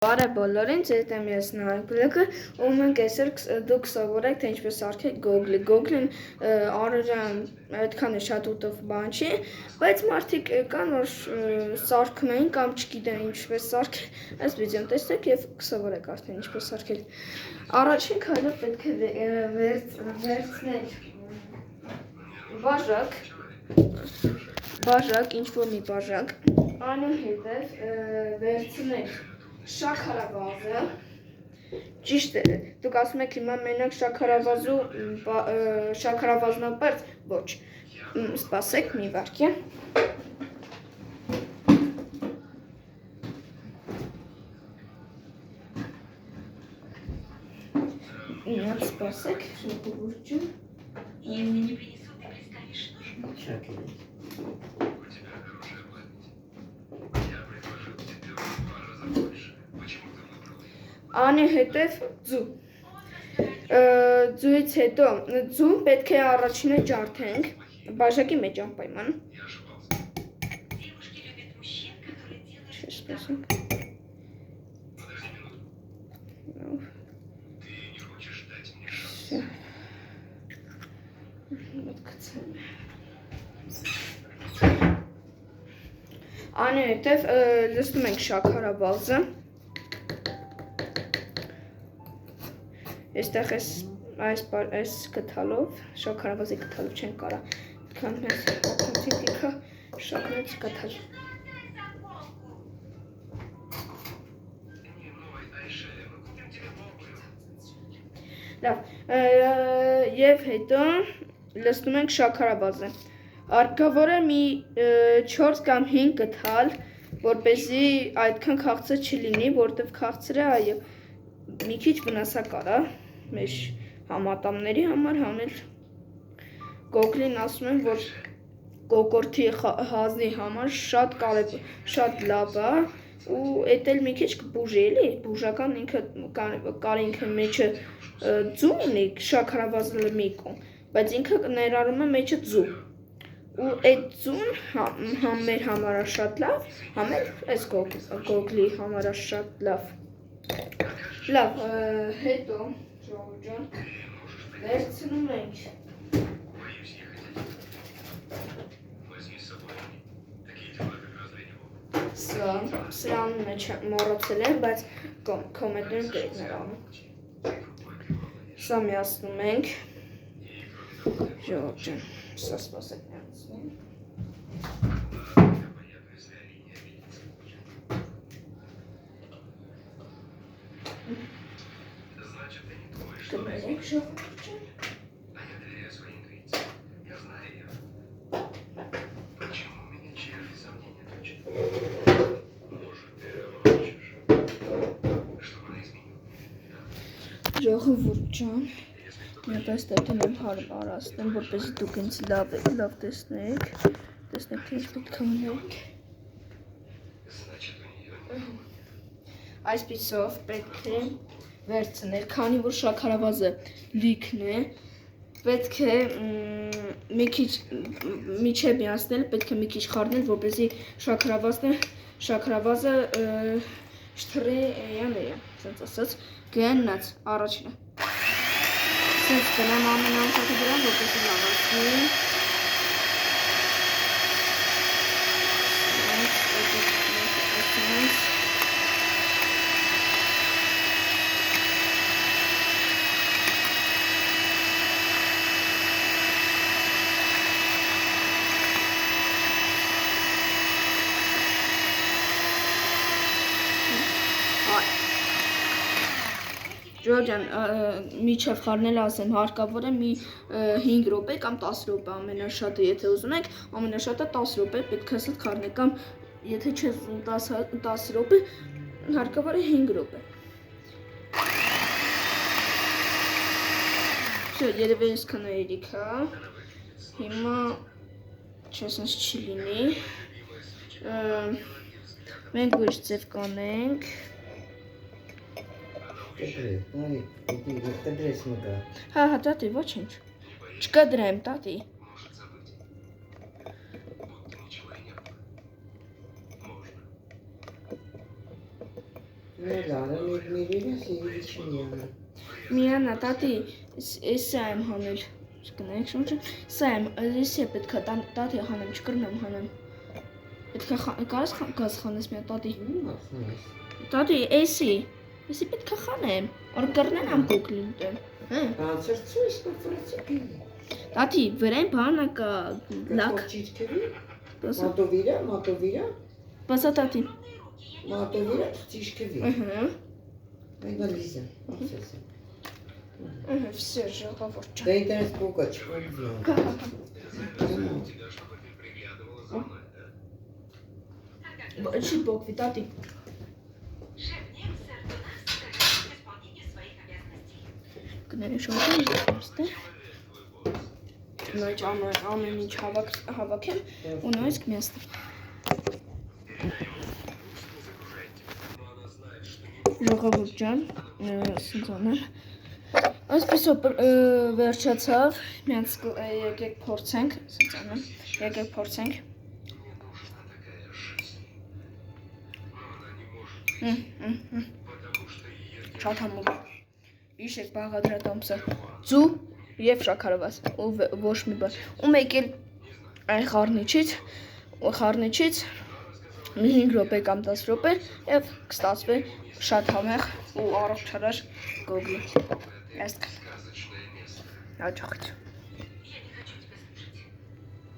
Բարև բոլորին, ձեզ եմ ես Նարեկ Բլեքը, ու մենք այսօր դուք սովորեք, թե ինչպես սարքել Google-ը։ Google-ն առօրյա այդքան է շատ ուտով բան չի, բայց մարդիկ կան, որ սարքում էին կամ չգիտեն ինչպես սարքել, այս վիդեոն տեսեք եւ կսովորեք արդեն ինչպես սարքել։ Առաջին քայլը պետք է վերցնել բաժակ, ինչ-որ մի բաժակ, այնուհետև վերցնել շաքարավազը, ճիշտ է, դուք ասում եք հիմա մենակ շաքարավազնապերտ, ոչ, սպասեք մի վարքյան, միած սպասեք, շնորհություն, Անհետև ձու, ձուից հետո ձուն պետք է առաջինը ջարդենք, բաժակի մեջ անպայման, Անհետև լցնում ենք շաքարավազը, Այստեղ այս կթալով, շաքարավազի կթալով չեն կարա, դքան մեզ հոքնոցի տիքա շատ մեծ կթալ։ Լավ, և հետո լցնում ենք շաքարավազը։ Արգավոր է մի 4 կամ 5 կթալ, որպեսզի այդքան քաղցր չլինի, որտև քաղցրը այո մի քիչ վնասակար է մեր համատամների համար հանել Google-ին ասում են, որ կոկորդի հազնի համար շատ լավ է ու էդ էլ մի քիչ կբուժի էլի, բուժական ինքը կարի ինքը մեջը ձու ունի, շաքարավազը լմիկում, բայց ինքը ներառում է մեջը ձու ու այդ ձուն համ մեր համար է շատ լավ, համ էլ այս Google-ի համար է շատ լավ Լավ, հետո, ժողովուրդ ջան, վերցնում ենք սրան մեջ մոռացել եմ, բայց կոմենտներում կրիկներ անում Սա միացնում ենք Ժողովուրդ ջան, սա սպասեք միացնում Կներեք ժողովուրդ ջան Ժողովուրդ ջան, միապես դեպտին եմ հարմարացնեմ, որպեսզի դուք ինձ լավ տեսնեք, թե ինչ պետք է ունենք Այսպիսով պետք է վերցնել, քանի որ շաքարավազը լիքն է, պետք է մի քիչ միջև միացնել, պետք է մի քիչ խառնել, որպեսզի շաքարավազը շթռի սենց ասած, գնաց առաջինը Սենց դնեմ ամենանշակը դրան, որպեսզի լավացնի Ժողովուրդ ջան, միջև խառնելը ասեմ, հարկավոր է մի 5 րոպե կամ 10 րոպե ամենաշատը, եթե ուզում եք, ամենաշատը 10 րոպե պետք է սլտ խառնել կամ եթե չես ուզում 10 րոպե, հարկավոր է 5 րոպե։ Շո, երևի այսքան է երիքա, հիմա չեսնս չի լինի, մենք ուրիշ ձև կանենք, Հա, տատի, ոչինչ, չկադրեմ, տատի Միանա, տատի, սա եմ հանել, չկնայք շունչը, սա եմ, ես է պետք է տատի հանեմ, չկրնեմ հանեմ, պետք է կարես գազ խանես միա տատի, տատի, էսի պետք է խանեմ, որ կրնեն ամպուկ լինտեմ, տատի, վրեն բանը կա լակ, բասա տատի, все, ժողովուրդ չի բոկվի, տատի կների շոհը նոյջ ամեն ինչ հավաքեմ ու նոյսկ մյաստ ժողովուրդ ջան սնցանել Այսպեսով վերջացավ, միանց եկեք փորձենք, սնցանեմ, եկեք փորձենք Շատ համով Իշեք բաղադրատամսը ձու և շաքարավազ ու ոչ մի բան ու մեկ էլ այն խառնիչից 5 րոպե կամ 10 րոպե և կստացվի շատ համեղ ու առողջարար գոգլի Այսքան հաջողություն